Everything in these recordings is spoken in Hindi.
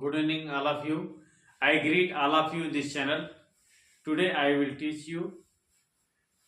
Good evening, all of you. I greet all of you in this channel. Today I will teach you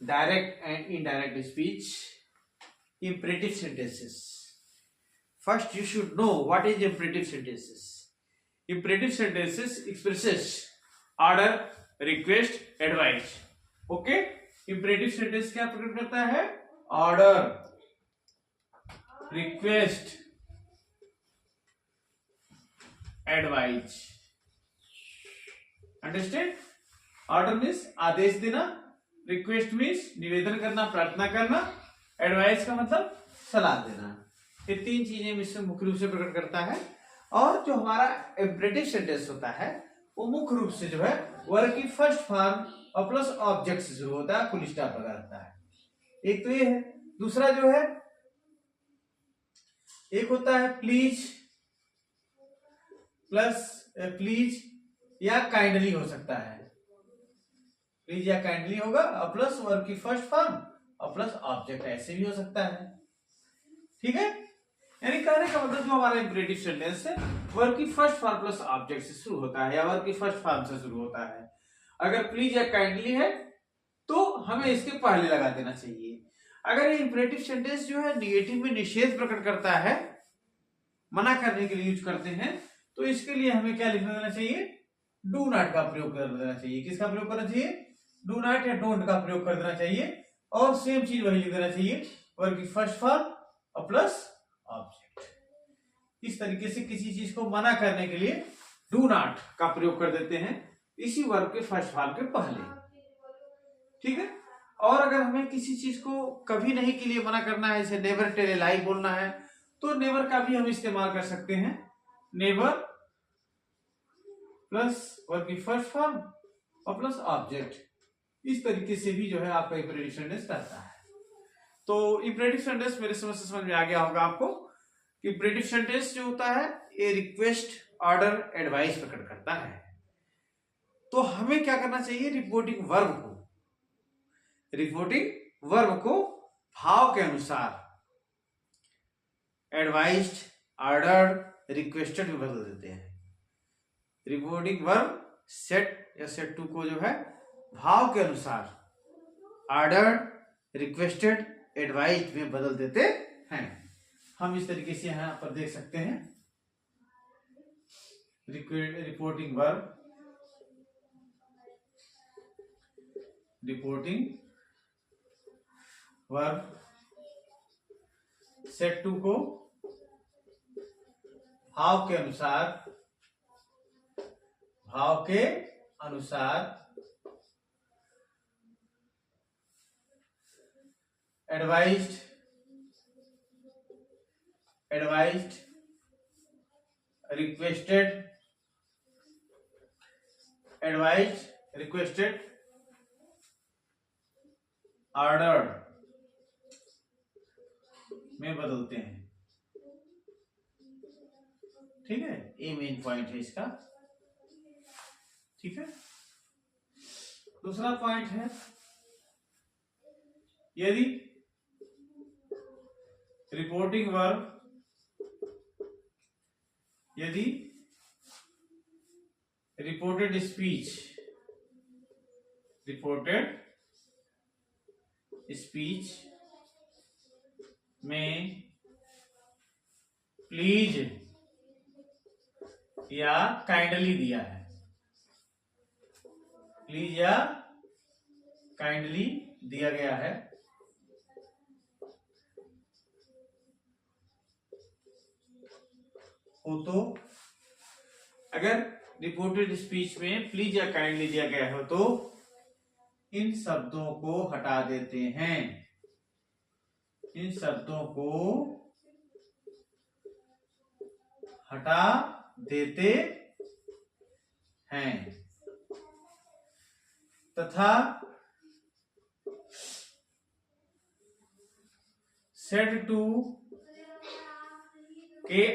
direct and indirect speech, imperative sentences. First, you should know what is imperative sentences. Imperative sentences expresses order, request, advice. Okay? Imperative sentence क्या प्रकट करता है? Order, request, advice. Understand? Order means आदेश देना, रिक्वेस्ट मीन्स निवेदन करना, प्रार्थना करना, एडवाइस का मतलब सलाह देना। ये तीन चीजें इसमें मुख्य रूप से प्रकट करता है। और जो हमारा इम्परेटिव सेंटेंस होता है वो मुख्य रूप से जो है वर्ब की फर्स्ट फॉर्म और प्लस ऑब्जेक्ट से शुरू होता है, फुल स्टॉप लगा रहता है। एक तो ये है। दूसरा जो है, एक होता है प्लीज प्लस प्लीज या काइंडली हो सकता है। प्लीज या काइंडली होगा और प्लस वर्ब की फर्स्ट फॉर्म और प्लस ऑब्जेक्ट, ऐसे भी हो सकता है। ठीक है? यानी कहने का मतलब जो हमारा इंपरेटिव सेंटेंस है वर्ब की फर्स्ट फॉर्म प्लस ऑब्जेक्ट से शुरू होता है या वर्ब की फर्स्ट फॉर्म से शुरू होता है। अगर प्लीज या काइंडली है तो हमें इसके पहले लगा देना चाहिए। अगर ये इंपरेटिव सेंटेंस जो है निगेटिव में निषेध प्रकट करता है, मना करने के लिए यूज करते हैं, तो इसके लिए हमें क्या लिख देना चाहिए? डू नॉट का प्रयोग कर देना चाहिए। किसका प्रयोग करना चाहिए? डू नॉट या डोंट का प्रयोग कर देना चाहिए। और सेम चीज वही लिख देना चाहिए, वर्ब की फर्स्ट फॉर्म और प्लस ऑब्जेक्ट। इस तरीके से किसी चीज को मना करने के लिए डू नॉट का प्रयोग कर देते हैं इसी वर्ब के फर्स्ट फॉर्म के पहले। ठीक है? और अगर हमें किसी चीज को कभी नहीं के लिए मना करना है, जैसे नेवर टेल ए लाई बोलना है, तो नेवर का भी हम इस्तेमाल कर सकते हैं। नेवर प्लस वर्ब की फर्स्ट फॉर्म और प्लस ऑब्जेक्ट। इस तरीके से भी जो है आपका इंपरेटिव सेंटेंस रहता है। तो इंपरेटिव सेंटेंस मेरे समझ में आ गया होगा आपको। इंपरेटिव सेंटेंस जो होता है ये रिक्वेस्ट, ऑर्डर, एडवाइस प्रकट करता है। तो हमें क्या करना चाहिए? रिपोर्टिंग वर्ब को भाव के अनुसार एडवाइस्ड, ऑर्डर्ड, रिक्वेस्टेड में बदल देते हैं। रिपोर्टिंग वर्ब सेट या सेट टू को जो है भाव के अनुसार ऑर्डर्ड, रिक्वेस्टेड, एडवाइस्ड में बदल देते हैं। हम इस तरीके से यहां पर देख सकते हैं। रिपोर्टिंग वर्ब सेट टू को भाव के अनुसार एडवाइस्ड, रिक्वेस्टेड, ऑर्डर्ड में बदलते हैं। ठीक है? ये मेन पॉइंट है इसका। ठीक है? दूसरा पॉइंट है, यदि रिपोर्टिंग वर्ब रिपोर्टेड स्पीच में प्लीज या काइंडली दिया है, प्लीज या काइंडली दिया गया है, हो तो अगर रिपोर्टेड स्पीच में प्लीज या काइंडली दिया गया हो तो इन शब्दों को हटा देते हैं। इन शब्दों को हटा देते हैं तथा सेट टू के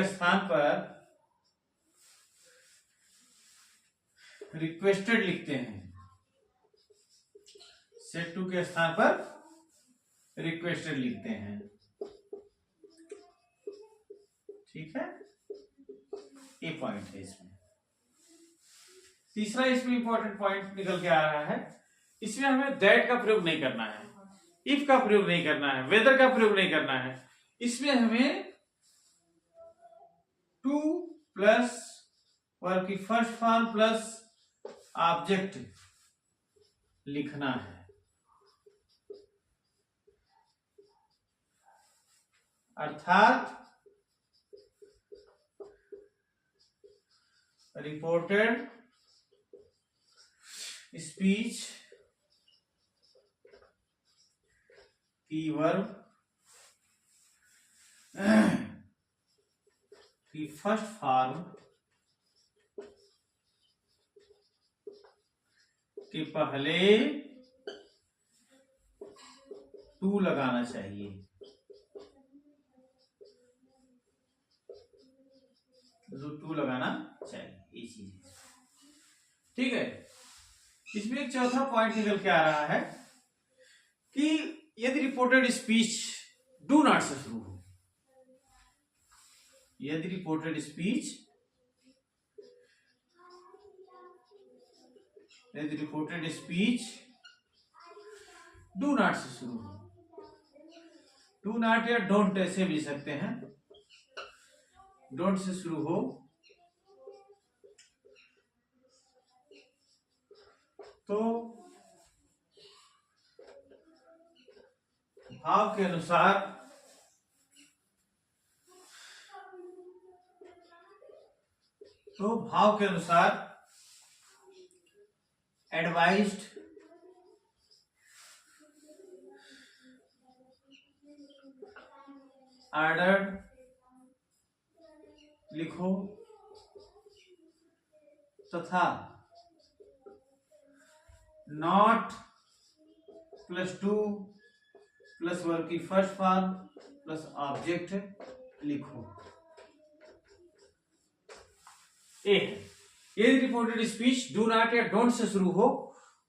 स्थान पर रिक्वेस्टेड लिखते हैं। सेट टू के स्थान पर रिक्वेस्टेड लिखते हैं। ठीक है, ये पॉइंट है इसमें। तीसरा इसमें इंपॉर्टेंट पॉइंट निकल के आ रहा है, इसमें हमें दैट का प्रयोग नहीं करना है, इफ का प्रयोग नहीं करना है, वेदर का प्रयोग नहीं करना है। इसमें हमें टू प्लस वर्ब की फर्स्ट फॉर्म प्लस ऑब्जेक्ट लिखना है। अर्थात रिपोर्टेड स्पीच की वर्ब की फर्स्ट फॉर्म के पहले टू लगाना चाहिए। टू लगाना चाहिए, ये चीज ठीक है। इसमें एक चौथा पॉइंट निकल के आ रहा है कि यदि रिपोर्टेड स्पीच डू नॉट से शुरू हो, यदि रिपोर्टेड स्पीच डू नॉट से शुरू हो, डू नॉट या डोंट ऐसे भी सकते हैं, डोंट से शुरू हो तो भाव के अनुसार एडवाइज्ड ऑर्डर्ड लिखो तथा not plus to plus verb की फर्स्ट फॉर्म प्लस ऑब्जेक्ट लिखो। ए यदि रिपोर्टेड स्पीच डू नॉट या डोंट से शुरू हो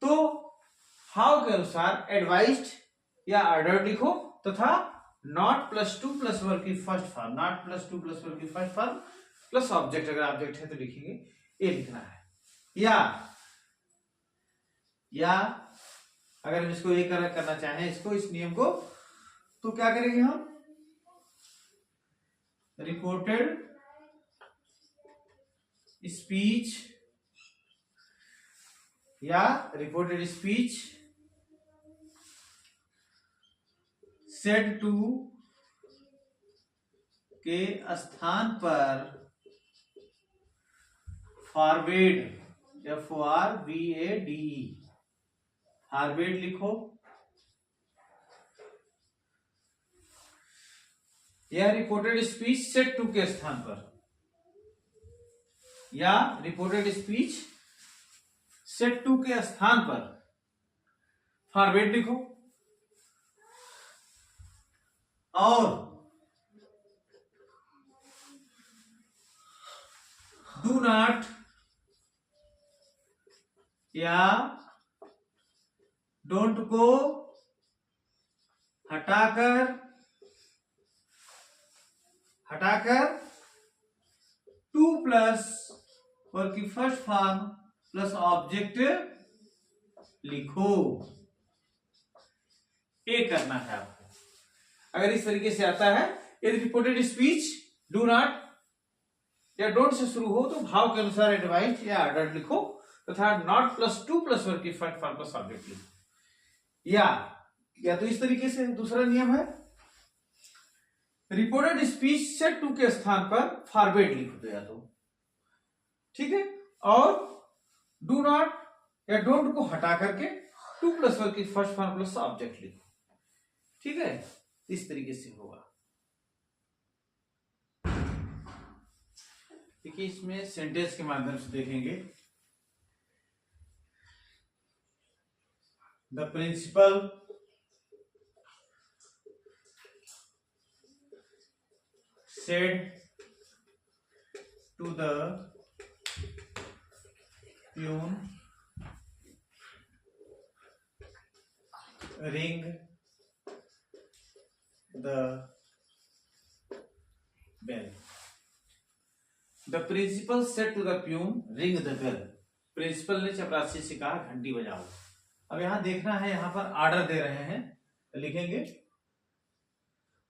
तो हाउ के अनुसार एडवाइज्ड या ऑर्डर्ड लिखो तथा not plus to plus verb की first form, not plus to plus verb की फर्स्ट फॉर्म प्लस ऑब्जेक्ट, अगर ऑब्जेक्ट है तो लिखेंगे ए लिखना है। या अगर हम इसको एक करना चाहें, इसको इस नियम को, तो क्या करेंगे हम, रिपोर्टेड स्पीच या रिपोर्टेड स्पीच सेड टू के स्थान पर फॉरवर्ड, FORWARD, फॉरवर्ड लिखो या रिपोर्टेड स्पीच सेट टू के स्थान पर, या रिपोर्टेड स्पीच सेट टू के स्थान पर फॉरवर्ड लिखो और डू नॉट या डोंट को हटाकर टू प्लस वर्ब की फर्स्ट फॉर्म प्लस ऑब्जेक्ट लिखो। ये करना है आपको। अगर इस तरीके से आता है, यदि रिपोर्टेड स्पीच डू नॉट या डोंट से शुरू हो तो भाव के अनुसार एडवाइज या ऑर्डर लिखो तथा not plus to plus verb की फर्स्ट फॉर्म प्लस ऑब्जेक्ट लिखो। या तो इस तरीके से दूसरा नियम है, रिपोर्टेड स्पीच सेट टू के स्थान पर फॉरवर्ड लिख दो या तो, ठीक है, और डू नॉट या डोंट को हटा करके टू प्लस वर्ब की फर्स्ट फॉर्म प्लस ऑब्जेक्ट लिखो, ठीक है, इस तरीके से होगा। देखिए इसमें सेंटेंस के माध्यम से देखेंगे। The principal said to the peon, ring the bell। The principal said to the peon ring the bell. Principal ने चपरासी से कहा घंटी बजाओ। अब यहां देखना है, यहां पर ऑर्डर दे रहे हैं तो लिखेंगे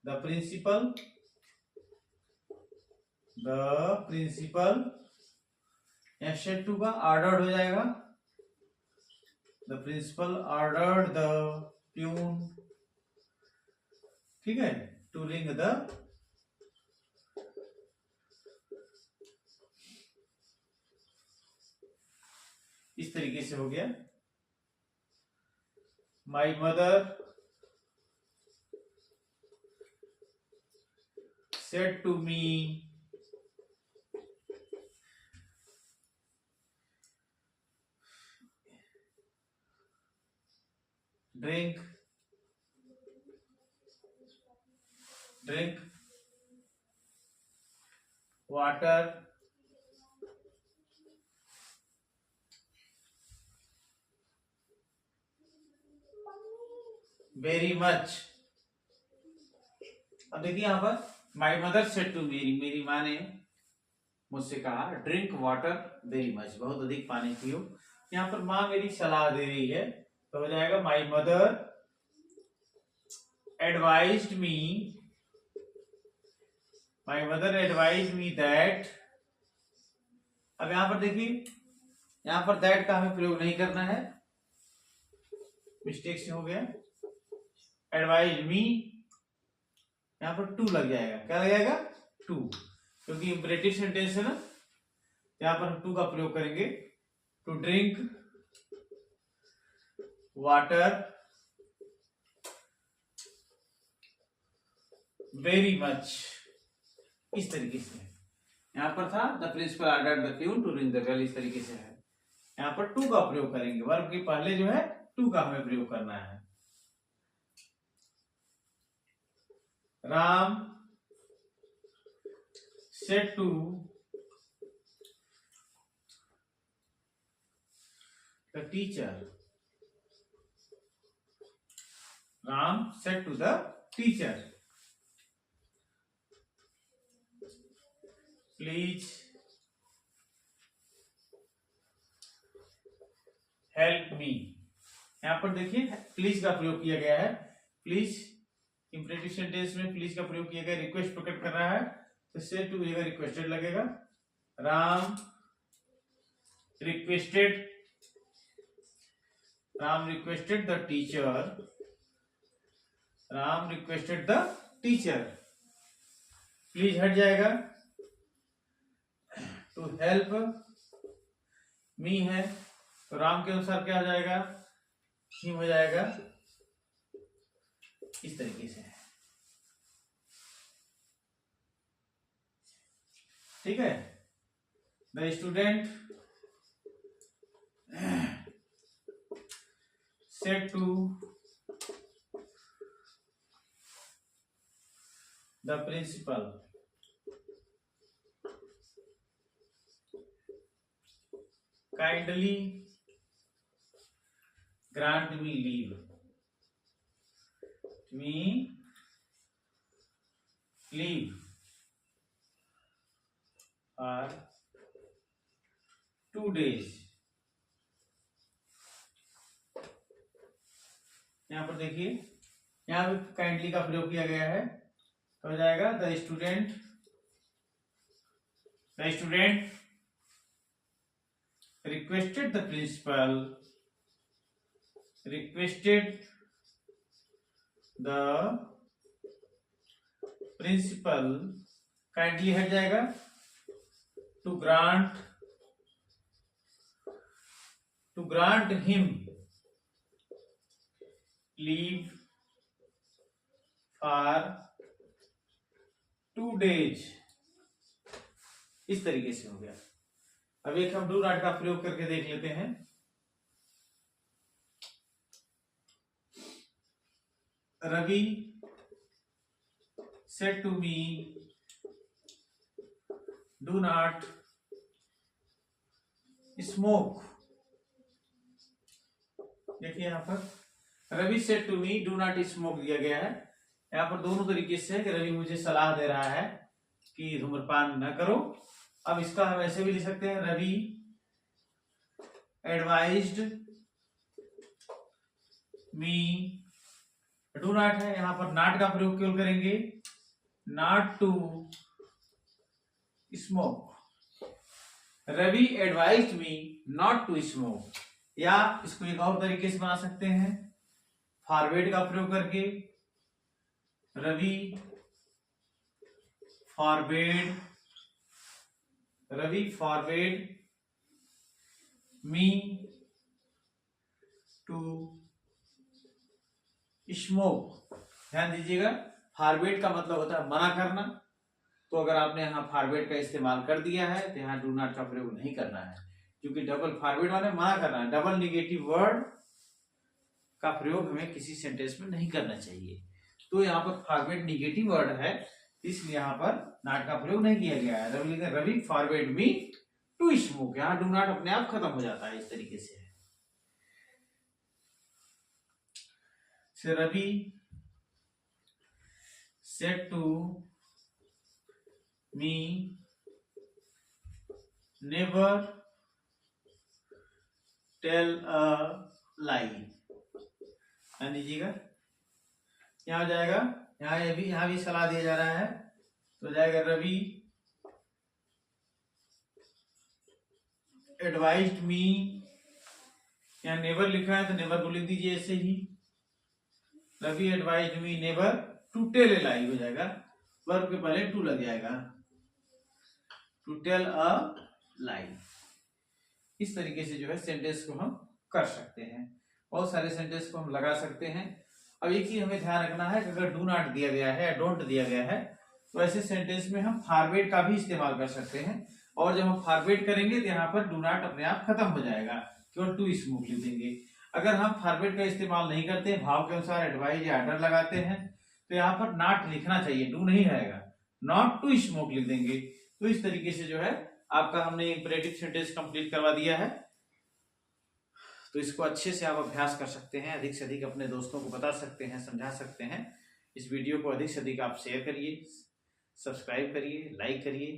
द प्रिंसिपल या सेड टू का ऑर्डर्ड हो जाएगा। The principal ordered the peon, ठीक है, टू रिंग द, इस तरीके से हो गया। My mother said to me drink water very much. अब देखिए यहां पर माई मदर सेड टू मेरी माँ ने मुझसे कहा ड्रिंक वाटर वेरी मच, बहुत अधिक पानी पियो। यहाँ पर माँ मेरी सलाह दे रही है तो हो जाएगा my mother advised me that. अब यहां पर देखिए, यहां पर दैट का हमें प्रयोग नहीं करना है, मिस्टेक से हो गया। एडवाइज मी, यहां पर टू लग जाएगा। क्या लग जाएगा? टू, क्योंकि इंपरेटिव सेंटेंस है ना, यहां पर हम टू का प्रयोग करेंगे। To drink water very much, इस तरीके से। यहां पर था the principal ordered the peon to ring the bell, इस तरीके से है। यहां पर टू का प्रयोग करेंगे, वर्ब के पहले जो है टू का हमें प्रयोग करना है। Ram said to the teacher, Ram said to the teacher please help me. यहां पर देखिए प्लीज का प्रयोग किया गया है। प्लीज इंपरेटिव सेंटेंस में प्लीज का प्रयोग किया गया, रिक्वेस्ट प्रकट कर रहा है तो सेड टू जगह रिक्वेस्टेड लगेगा। Ram requested the teacher, please हट जाएगा। टू हेल्प मी है तो राम के अनुसार क्या हो जाएगा? हिम हो जाएगा, इस तरीके से है। ठीक है। The student said to the principal kindly grant me leave for 2 days। यहां पर देखिए, यहां भी काइंडली का प्रयोग किया गया है तो हो जाएगा the student requested the principal kindly हट जाएगा। to grant him leave for 2 days, इस तरीके से हो गया। अब एक हम डू नॉट का प्रयोग करके देख लेते हैं। Ravi said to me do not smoke. देखिए यहां पर Ravi said to me do not smoke दिया गया है। यहां पर दोनों तरीके से है कि रवि मुझे सलाह दे रहा है कि धूम्रपान न करो, अब इसका हम ऐसे भी लिख सकते हैं, Ravi advised me, do not है, यहां पर नॉट का प्रयोग केवल करेंगे, not to smoke. Ravi advised me not to smoke. या इसको एक और तरीके से बना सकते हैं, फॉरवर्ड का प्रयोग करके, Ravi forward me to smoke. ध्यान दीजिएगा, फॉरवर्ड का मतलब होता है मना करना, तो अगर आपने यहाँ फॉरवर्ड का इस्तेमाल कर दिया है तो यहाँ डू नॉट का प्रयोग नहीं करना है, क्योंकि डबल फॉरवर्ड माने मना करना है, डबल निगेटिव वर्ड का प्रयोग हमें किसी सेंटेंस में नहीं करना चाहिए। तो यहाँ पर फॉरवर्ड निगेटिव वर्ड है, इसलिए यहाँ पर नॉट का प्रयोग नहीं किया गया है। Ravi forward me to smoke, यहाँ डू नॉट अपने आप खत्म हो जाता है। इस तरीके से Ravi said to me never tell a lie. ध्यान दीजिएगा, यहाँ हो जाएगा, यहाँ भी सलाह दिया जा रहा है, तो जाएगा रवि एडवाइज्ड मी, यहाँ नेवर लिखा है तो नेवर को लिख दीजिए ऐसे ही, Ravi advised me never to tell a lie हो जाएगा, वर्ब के पहले टू लग जाएगा, टू टेल अ लाई। इस तरीके से जो है सेंटेंस को हम कर सकते हैं, बहुत सारे सेंटेंस को हम लगा सकते हैं। अब एक ही हमें ध्यान रखना है कि अगर डू नॉट दिया गया है या डोंट दिया गया है तो ऐसे सेंटेंस में हम फॉरवर्ड का भी इस्तेमाल कर सकते हैं, और जब हम फॉरवर्ड करेंगे तो यहाँ पर डू नॉट अपने आप खत्म हो जाएगा, केवल टू स्मोक लिख देंगे। अगर हम फॉरवर्ड का इस्तेमाल नहीं करते, भाव के अनुसार एडवाइज या ऑर्डर लगाते हैं, तो यहाँ पर नॉट लिखना चाहिए, डू नहीं रहेगा, नॉट टू स्मोक लिख देंगे। तो इस तरीके से जो है आपका हमने इंपरेटिव सेंटेंस कंप्लीट करवा दिया है। तो इसको अच्छे से आप अभ्यास कर सकते हैं, अधिक से अधिक अपने दोस्तों को बता सकते हैं, समझा सकते हैं। इस वीडियो को अधिक से अधिक आप शेयर करिए, सब्सक्राइब करिए, लाइक करिए।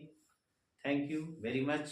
Thank you very much.